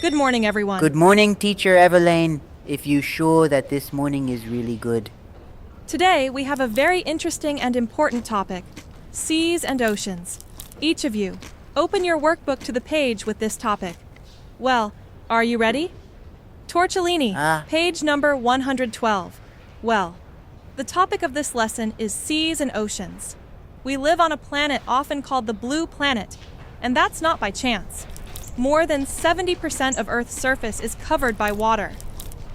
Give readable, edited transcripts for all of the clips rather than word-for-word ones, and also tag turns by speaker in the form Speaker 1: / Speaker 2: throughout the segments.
Speaker 1: Good morning, everyone.
Speaker 2: Good morning, Teacher Evelyn. If you sure that this morning is really good.
Speaker 1: Today, we have a very interesting and important topic, seas and oceans. Each of you, open your workbook to the page with this topic. Well, are you ready? Tortellini, page number 112. Well, the topic of this lesson is seas and oceans. We live on a planet often called the Blue Planet, and that's not by chance. More than 70% of Earth's surface is covered by water.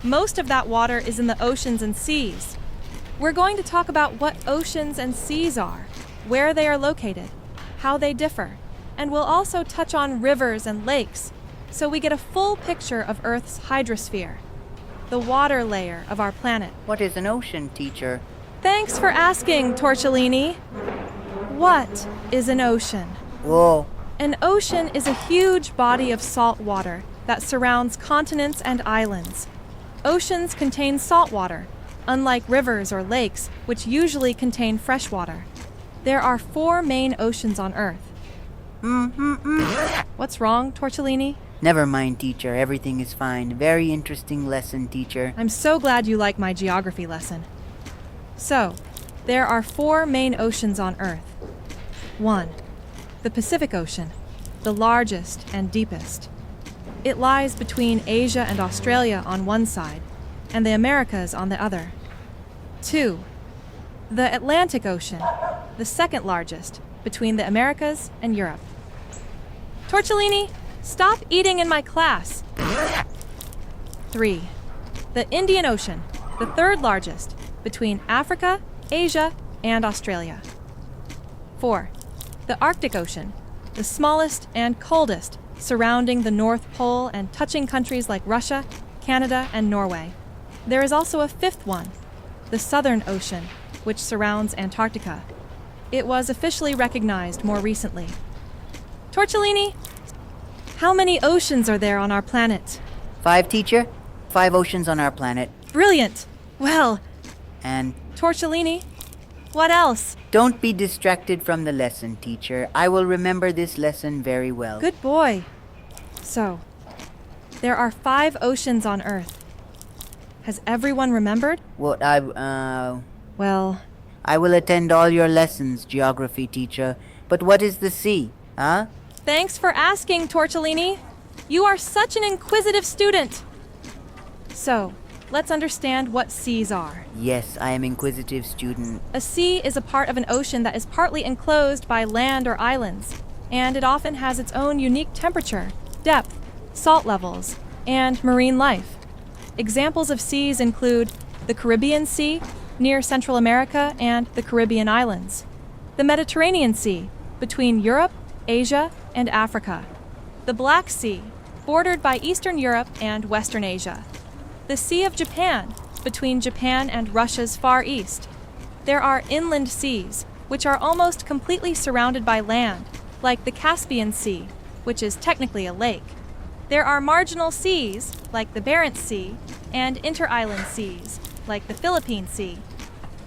Speaker 1: Most of that water is in the oceans and seas. We're going to talk about what oceans and seas are, where they are located, how they differ, and we'll also touch on rivers and lakes, so we get a full picture of Earth's hydrosphere, the water layer of our planet.
Speaker 2: What is an ocean, Teacher?
Speaker 1: Thanks for asking, Tortellini. What is an ocean?
Speaker 2: Whoa.
Speaker 1: An ocean is a huge body of salt water that surrounds continents and islands. Oceans contain salt water, unlike rivers or lakes, which usually contain fresh water. There are 4 main oceans on Earth. What's wrong, Tortellini?
Speaker 2: Never mind, Teacher. Everything is fine. Very interesting lesson, Teacher.
Speaker 1: I'm so glad you like my geography lesson. So, there are 4 main oceans on Earth. 1. The Pacific Ocean, the largest and deepest. It lies between Asia and Australia on one side, and the Americas on the other. 2. The Atlantic Ocean, the second largest, between the Americas and Europe. Tortellini, stop eating in my class. 3. The Indian Ocean, the third largest, between Africa, Asia, and Australia. 4. The Arctic Ocean, the smallest and coldest, surrounding the North Pole and touching countries like Russia, Canada, and Norway. There is also a 5th one, the Southern Ocean, which surrounds Antarctica. It was officially recognized more recently. Tortellini, how many oceans are there on our planet?
Speaker 2: 5, Teacher. 5 oceans on our planet.
Speaker 1: Brilliant! Well,
Speaker 2: And
Speaker 1: Tortellini, what else?
Speaker 2: don't be distracted from the lesson, Teacher. I will remember this lesson very well.
Speaker 1: Good boy. So, there are 5 oceans on Earth. Has everyone remembered?
Speaker 2: What
Speaker 1: Well,
Speaker 2: I will attend all your lessons, Geography Teacher. But what is the sea, huh?
Speaker 1: thanks for asking, Tortellini. You are such an inquisitive student. So, let's understand what seas are.
Speaker 2: Yes, I am inquisitive student.
Speaker 1: A sea is a part of an ocean that is partly enclosed by land or islands, and it often has its own unique temperature, depth, salt levels, and marine life. Examples of seas include the Caribbean Sea, near Central America and the Caribbean islands, the Mediterranean Sea, between Europe, Asia, and Africa, the Black Sea, bordered by Eastern Europe and Western Asia, the Sea of Japan, between Japan and Russia's Far East. There are inland seas, which are almost completely surrounded by land, like the Caspian Sea, which is technically a lake. There are marginal seas, like the Barents Sea, and inter-island seas, like the Philippine Sea.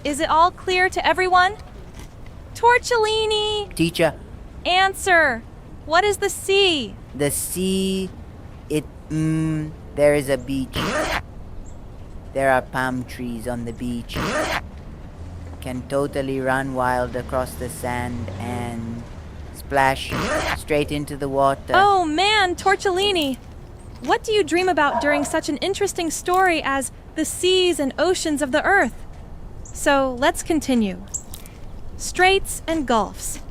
Speaker 1: Is it all clear to everyone? Tortellini!
Speaker 2: Teacher,
Speaker 1: Answer! What is the sea?
Speaker 2: the sea, there is a beach. There are palm trees on the beach. Can totally run wild across the sand and splash straight into the water.
Speaker 1: Oh man, Tortellini! What do you dream about during such an interesting story as the seas and oceans of the Earth? So let's continue. Straits and gulfs.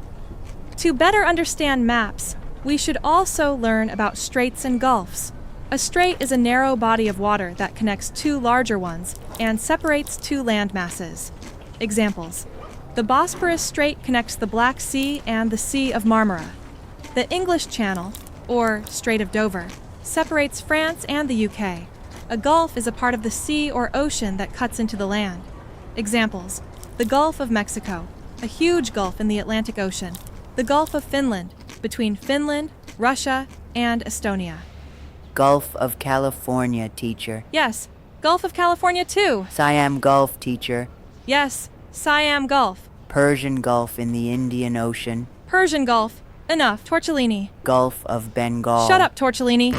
Speaker 1: To better understand maps, we should also learn about straits and gulfs. A strait is a narrow body of water that connects 2 larger ones and separates 2 land masses. Examples: the Bosporus Strait connects the Black Sea and the Sea of Marmara. The English Channel, or Strait of Dover, separates France and the UK. A gulf is a part of the sea or ocean that cuts into the land. Examples: the Gulf of Mexico, a huge gulf in the Atlantic Ocean. The Gulf of Finland, between Finland, Russia, and Estonia.
Speaker 2: Gulf of California, Teacher.
Speaker 1: Yes, Gulf of California too.
Speaker 2: Siam Gulf, Teacher.
Speaker 1: Yes, Siam Gulf.
Speaker 2: Persian Gulf in the Indian Ocean.
Speaker 1: Persian Gulf. Enough, Tortellini.
Speaker 2: Gulf of Bengal.
Speaker 1: Shut up, Tortellini.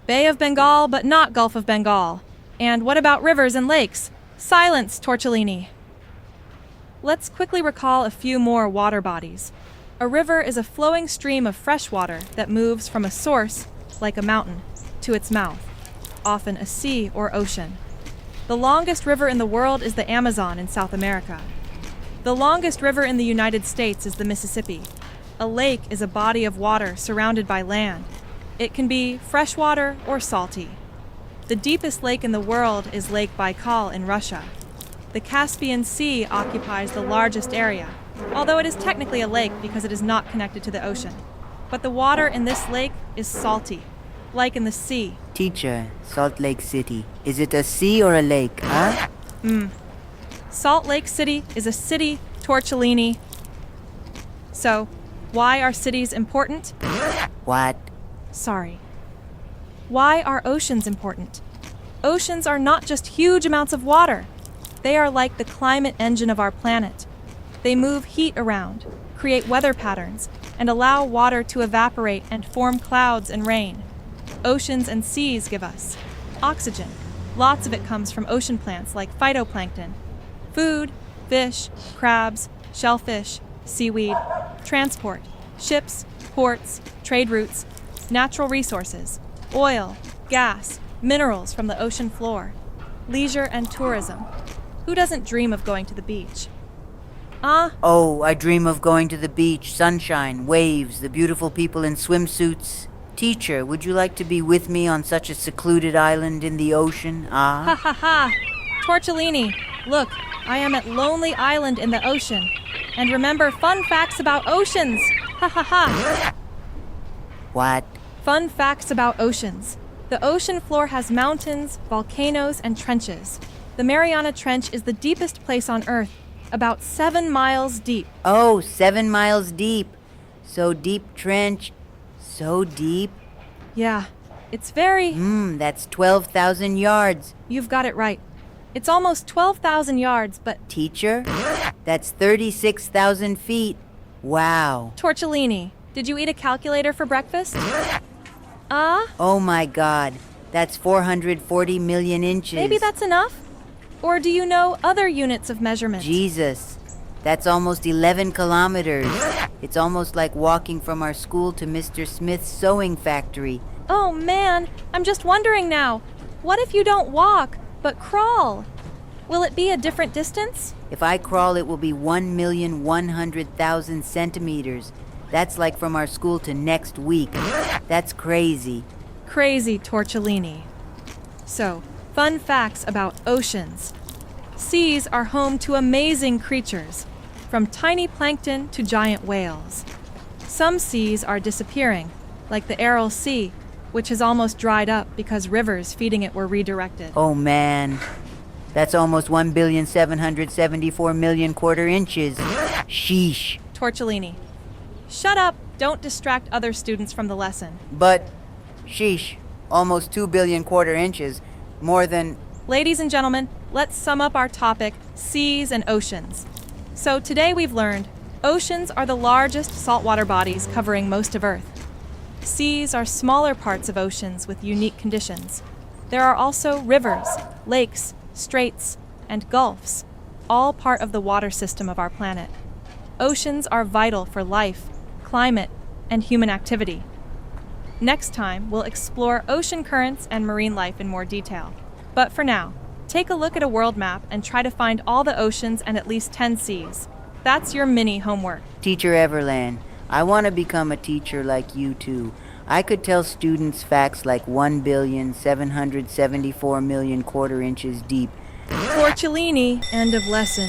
Speaker 1: Bay of Bengal, but not Gulf of Bengal. And what about rivers and lakes? Silence, Tortellini. Let's quickly recall a few more water bodies. A river is a flowing stream of fresh water that moves from a source, like a mountain, to its mouth, often a sea or ocean. The longest river in the world is the Amazon in South America. The longest river in the United States is the Mississippi. A lake is a body of water surrounded by land. It can be freshwater or salty. The deepest lake in the world is Lake Baikal in Russia. The Caspian Sea occupies the largest area, although it is technically a lake because it is not connected to the ocean. But the water in this lake is salty, like in the sea.
Speaker 2: Teacher, Salt Lake City. Is it a sea or a lake, huh?
Speaker 1: Salt Lake City is a city, Tortellini. So, why are cities important?
Speaker 2: What?
Speaker 1: Sorry. Why are oceans important? Oceans are not just huge amounts of water. They are like the climate engine of our planet. They move heat around, create weather patterns, and allow water to evaporate and form clouds and rain. Oceans and seas give us oxygen. Lots of it comes from ocean plants like phytoplankton. Food, fish, crabs, shellfish, seaweed, transport, ships, ports, trade routes, natural resources, oil, gas, minerals from the ocean floor, leisure and tourism. Who doesn't dream of going to the beach?
Speaker 2: Oh, I dream of going to the beach, sunshine, waves, the beautiful people in swimsuits. Teacher, would you like to be with me on such a secluded island in the ocean?
Speaker 1: Ha ha ha! Tortellini, look, I am at Lonely Island in the ocean. And remember fun facts about oceans! Ha ha ha!
Speaker 2: What?
Speaker 1: Fun facts about oceans. The ocean floor has mountains, volcanoes, and trenches. The Mariana Trench is the deepest place on Earth, about 7 miles deep.
Speaker 2: Oh, 7 miles deep. So deep trench. So deep.
Speaker 1: Yeah, it's very...
Speaker 2: That's 12,000 yards.
Speaker 1: You've got it right. It's almost 12,000 yards, but...
Speaker 2: Teacher? That's 36,000 feet. Wow.
Speaker 1: Tortellini, did you eat a calculator for breakfast?
Speaker 2: Oh my God. That's 440 million inches.
Speaker 1: Maybe that's enough? Or do you know other units of measurement?
Speaker 2: Jesus. That's almost 11 kilometers. It's almost like walking from our school to Mr. Smith's sewing factory.
Speaker 1: Oh man, I'm just wondering now. What if you don't walk, but crawl? Will it be a different distance?
Speaker 2: If I crawl, it will be 1,100,000 centimeters. That's like from our school to next week. That's crazy.
Speaker 1: Crazy, Tortellini. So, fun facts about oceans. Seas are home to amazing creatures, from tiny plankton to giant whales. Some seas are disappearing, like the Aral Sea, which has almost dried up because rivers feeding it were redirected.
Speaker 2: Oh man. That's almost 1,774,000,000 quarter inches. Sheesh.
Speaker 1: Tortellini. Shut up! Don't distract other students from the lesson.
Speaker 2: But, sheesh, almost 2 billion quarter inches. More than...
Speaker 1: Ladies and gentlemen, let's sum up our topic, seas and oceans. So today we've learned, oceans are the largest saltwater bodies covering most of Earth. Seas are smaller parts of oceans with unique conditions. There are also rivers, lakes, straits, and gulfs, all part of the water system of our planet. Oceans are vital for life, climate, and human activity. Next time, we'll explore ocean currents and marine life in more detail. But for now, take a look at a world map and try to find all the oceans and at least 10 seas. That's your mini homework.
Speaker 2: Teacher Everland, I want to become a teacher like you too. I could tell students facts like 1,774,000,000 quarter inches deep.
Speaker 1: Tortellini, end of lesson.